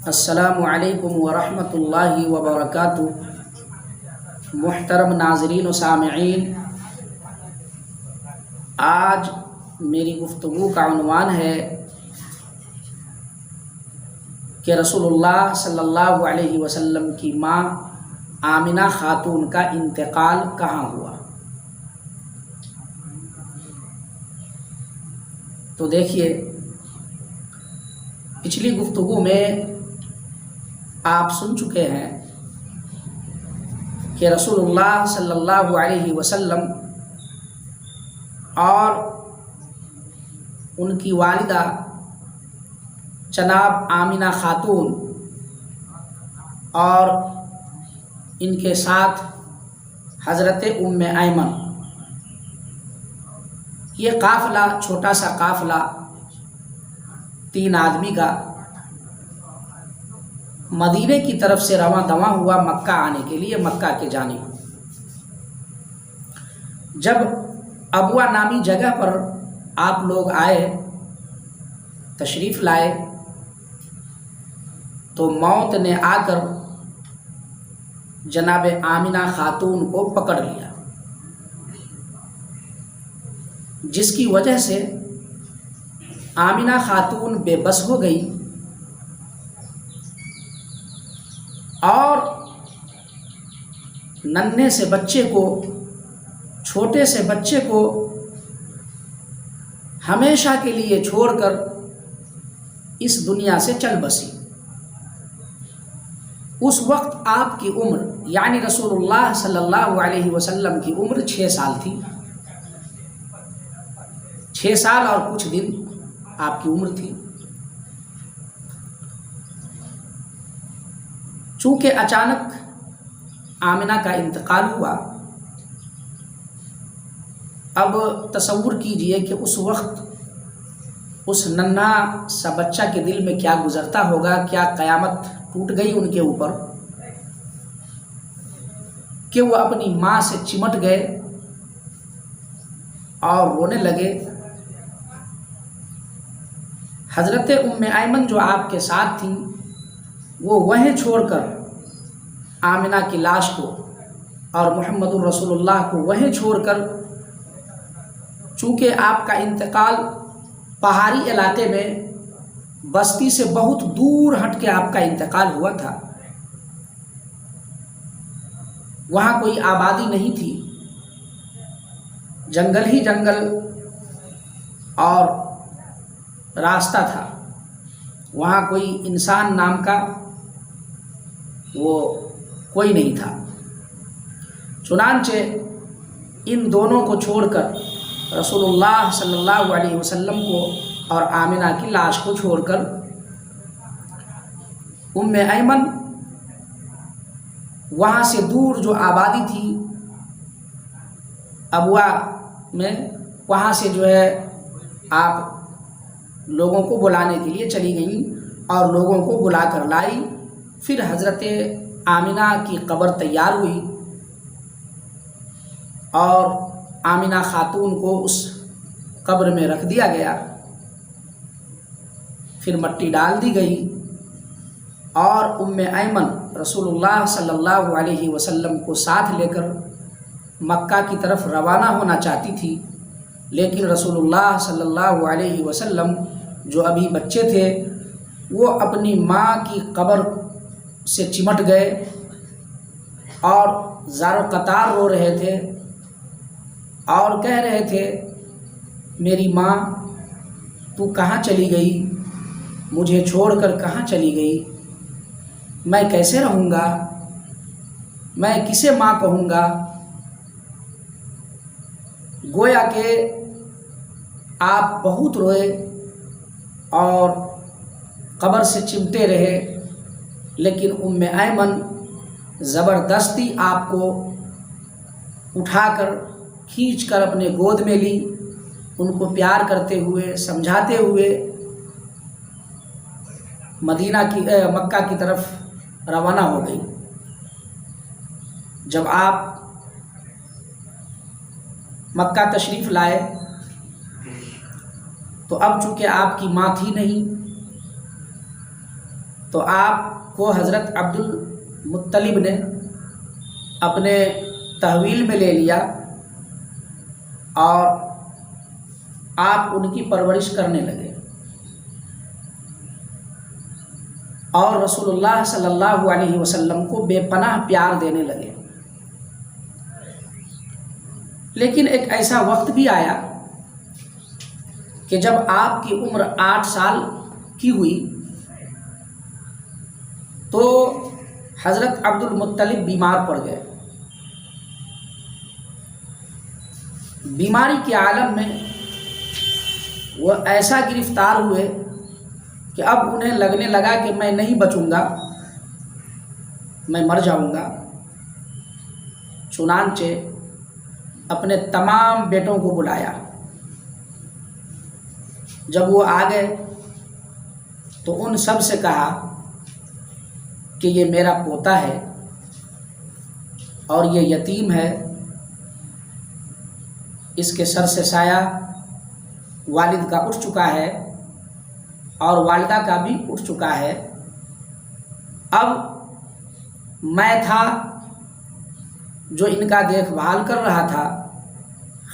السلام علیکم ورحمۃ اللہ وبرکاتہ۔ محترم ناظرین و سامعین، آج میری گفتگو کا عنوان ہے کہ رسول اللہ صلی اللہ علیہ وسلم کی ماں آمنہ خاتون کا انتقال کہاں ہوا۔ تو دیکھیے، پچھلی گفتگو میں آپ سن چکے ہیں کہ رسول اللہ صلی اللہ علیہ وسلم اور ان کی والدہ جناب آمنہ خاتون اور ان کے ساتھ حضرت ام ایمن، یہ قافلہ، چھوٹا سا قافلہ 3 آدمی کا مدینے کی طرف سے رواں دواں ہوا مکہ آنے کے لیے، مکہ کے جانب۔ جب ابوا نامی جگہ پر آپ لوگ آئے، تشریف لائے، تو موت نے آ کر جناب آمنہ خاتون کو پکڑ لیا، جس کی وجہ سے آمنہ خاتون بے بس ہو گئی اور ننھے سے بچے کو، چھوٹے سے بچے کو ہمیشہ کے لیے چھوڑ کر اس دنیا سے چل بسی۔ اس وقت آپ کی عمر، یعنی رسول اللہ صلی اللہ علیہ وسلم کی عمر 6 سال تھی۔ 6 سال اور کچھ دن آپ کی عمر تھی۔ چونکہ اچانک آمنہ کا انتقال ہوا، اب تصور کیجئے کہ اس وقت اس ننھا سا بچہ کے دل میں کیا گزرتا ہوگا، کیا قیامت ٹوٹ گئی ان کے اوپر کہ وہ اپنی ماں سے چمٹ گئے اور رونے لگے۔ حضرت ام ایمن جو آپ کے ساتھ تھی، وہ وہیں چھوڑ کر آمنہ کی لاش کو اور محمد الرسول اللہ کو وہیں چھوڑ کر، چونکہ آپ کا انتقال پہاڑی علاقے میں بستی سے بہت دور ہٹ کے آپ کا انتقال ہوا تھا، وہاں کوئی آبادی نہیں تھی، جنگل ہی جنگل اور راستہ تھا، وہاں کوئی انسان نام کا وہ کوئی نہیں تھا۔ چنانچہ ان دونوں کو چھوڑ کر، رسول اللہ صلی اللہ علیہ وسلم کو اور آمنہ کی لاش کو چھوڑ کر، ام ایمن وہاں سے دور جو آبادی تھی ابوا میں، وہاں سے جو ہے آپ لوگوں کو بلانے کے لیے چلی گئیں اور لوگوں کو بلا کر لائی۔ پھر حضرت آمنہ کی قبر تیار ہوئی اور آمنہ خاتون کو اس قبر میں رکھ دیا گیا، پھر مٹی ڈال دی گئی اور ام ایمن رسول اللہ صلی اللہ علیہ وسلم کو ساتھ لے کر مکہ کی طرف روانہ ہونا چاہتی تھی، لیکن رسول اللہ صلی اللہ علیہ وسلم جو ابھی بچے تھے، وہ اپنی ماں کی قبر سے چمٹ گئے اور زار و قطار رو رہے تھے اور کہہ رہے تھے، میری ماں تو کہاں چلی گئی، مجھے چھوڑ کر کہاں چلی گئی، میں کیسے رہوں گا، میں کسے ماں کہوں گا۔ گویا کہ آپ بہت روئے اور قبر سے چمٹے رہے، لیکن ام ایمن زبردستی آپ کو اٹھا کر، کھینچ کر اپنے گود میں لی، ان کو پیار کرتے ہوئے، سمجھاتے ہوئے مکہ کی طرف روانہ ہو گئی۔ جب آپ مکہ تشریف لائے تو اب چونکہ آپ کی ماں تھی نہیں، تو آپ کو حضرت عبد المطلب نے اپنے تحویل میں لے لیا اور آپ ان کی پرورش کرنے لگے اور رسول اللہ صلی اللہ علیہ وسلم کو بے پناہ پیار دینے لگے۔ لیکن ایک ایسا وقت بھی آیا کہ جب آپ کی عمر 8 سال کی ہوئی تو حضرت عبد المطلب بیمار پڑ گئے۔ بیماری کے عالم میں وہ ایسا گرفتار ہوئے کہ اب انہیں لگنے لگا کہ میں نہیں بچوں گا، میں مر جاؤں گا۔ چنانچہ اپنے تمام بیٹوں کو بلایا۔ جب وہ آ گئے تو ان سب سے کہا کہ یہ میرا پوتا ہے اور یہ یتیم ہے، اس کے سر سے سایہ والد کا اٹھ چکا ہے اور والدہ کا بھی اٹھ چکا ہے۔ اب میں تھا جو ان کا دیکھ بھال کر رہا تھا،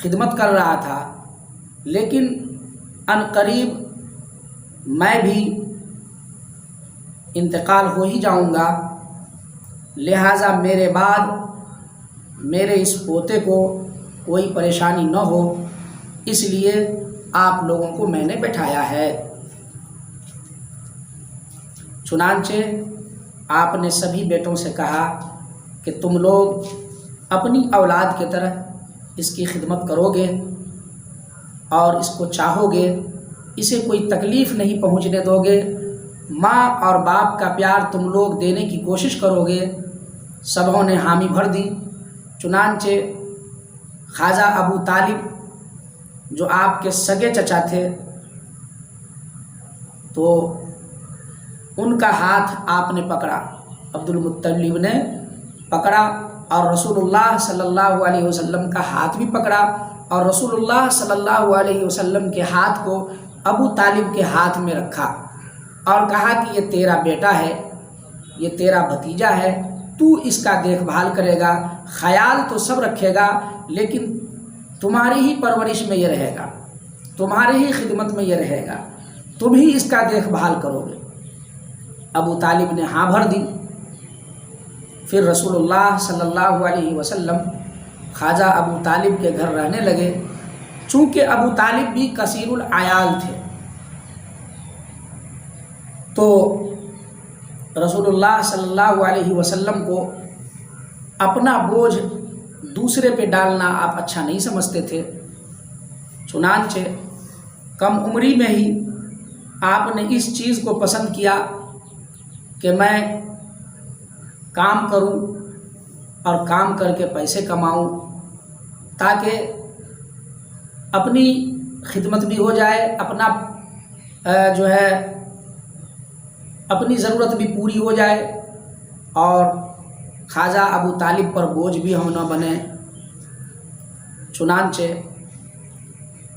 خدمت کر رہا تھا، لیکن ان قریب میں بھی انتقال ہو ہی جاؤں گا، لہٰذا میرے بعد میرے اس پوتے کو کوئی پریشانی نہ ہو، اس لیے آپ لوگوں کو میں نے بٹھایا ہے۔ چنانچہ آپ نے سبھی بیٹوں سے کہا کہ تم لوگ اپنی اولاد کی طرح اس کی خدمت کرو گے اور اس کو چاہو گے، اسے کوئی تکلیف نہیں پہنچنے دو گے، ماں اور باپ کا پیار تم لوگ دینے کی کوشش کرو گے۔ سبھوں نے حامی بھر دی۔ چنانچہ خواجہ ابو طالب جو آپ کے سگے چچا تھے تو ان کا ہاتھ آپ نے پکڑا، عبد المطلب نے پکڑا اور رسول اللہ صلی اللہ علیہ وسلم کا ہاتھ بھی پکڑا اور رسول اللہ صلی اللہ علیہ وسلم کے ہاتھ کو ابو طالب کے ہاتھ میں رکھا اور کہا کہ یہ تیرا بیٹا ہے، یہ تیرا بھتیجا ہے، تو اس کا دیکھ بھال کرے گا، خیال تو سب رکھے گا، لیکن تمہاری ہی پرورش میں یہ رہے گا، تمہاری ہی خدمت میں یہ رہے گا، تم ہی اس کا دیکھ بھال کرو گے۔ ابو طالب نے ہاں بھر دی۔ پھر رسول اللہ صلی اللہ علیہ وسلم خواجہ ابو طالب کے گھر رہنے لگے۔ چونکہ ابو طالب بھی کثیر العیال تھے تو رسول اللہ صلی اللہ علیہ وسلم کو اپنا بوجھ دوسرے پہ ڈالنا آپ اچھا نہیں سمجھتے تھے۔ چنانچہ کم عمری میں ہی آپ نے اس چیز کو پسند کیا کہ میں کام کروں اور کام کر کے پیسے کماؤں تاکہ اپنی خدمت بھی ہو جائے، اپنا جو ہے اپنی ضرورت بھی پوری ہو جائے اور خواجہ ابو طالب پر بوجھ بھی ہم نہ بنے۔ چنانچہ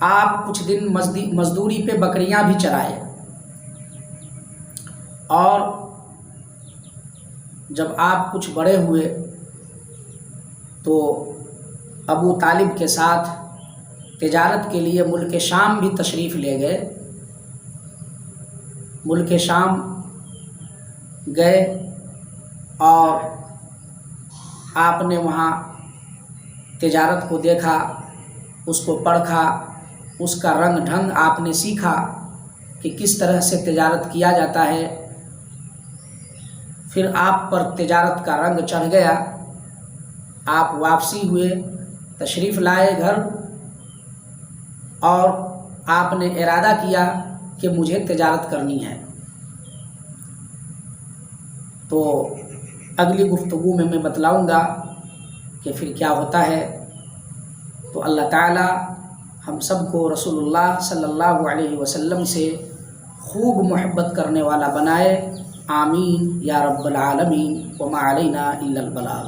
آپ کچھ دن مزدوری پہ بکریاں بھی چرائے اور جب آپ کچھ بڑے ہوئے تو ابو طالب کے ساتھ تجارت کے لیے ملک شام بھی تشریف لے گئے۔ ملک شام گئے اور آپ نے وہاں تجارت کو دیکھا، اس کو پرکھا، اس کا رنگ ڈھنگ آپ نے سیکھا کہ کس طرح سے تجارت کیا جاتا ہے۔ پھر آپ پر تجارت کا رنگ چڑھ گیا، آپ واپسی ہوئے، تشریف لائے گھر اور آپ نے ارادہ کیا کہ مجھے تجارت کرنی ہے۔ تو اگلی گفتگو میں بتلاؤں گا کہ پھر کیا ہوتا ہے۔ تو اللہ تعالی ہم سب کو رسول اللہ صلی اللہ علیہ وسلم سے خوب محبت کرنے والا بنائے، آمین یا رب العالمین، وما علینا الا البلاغ۔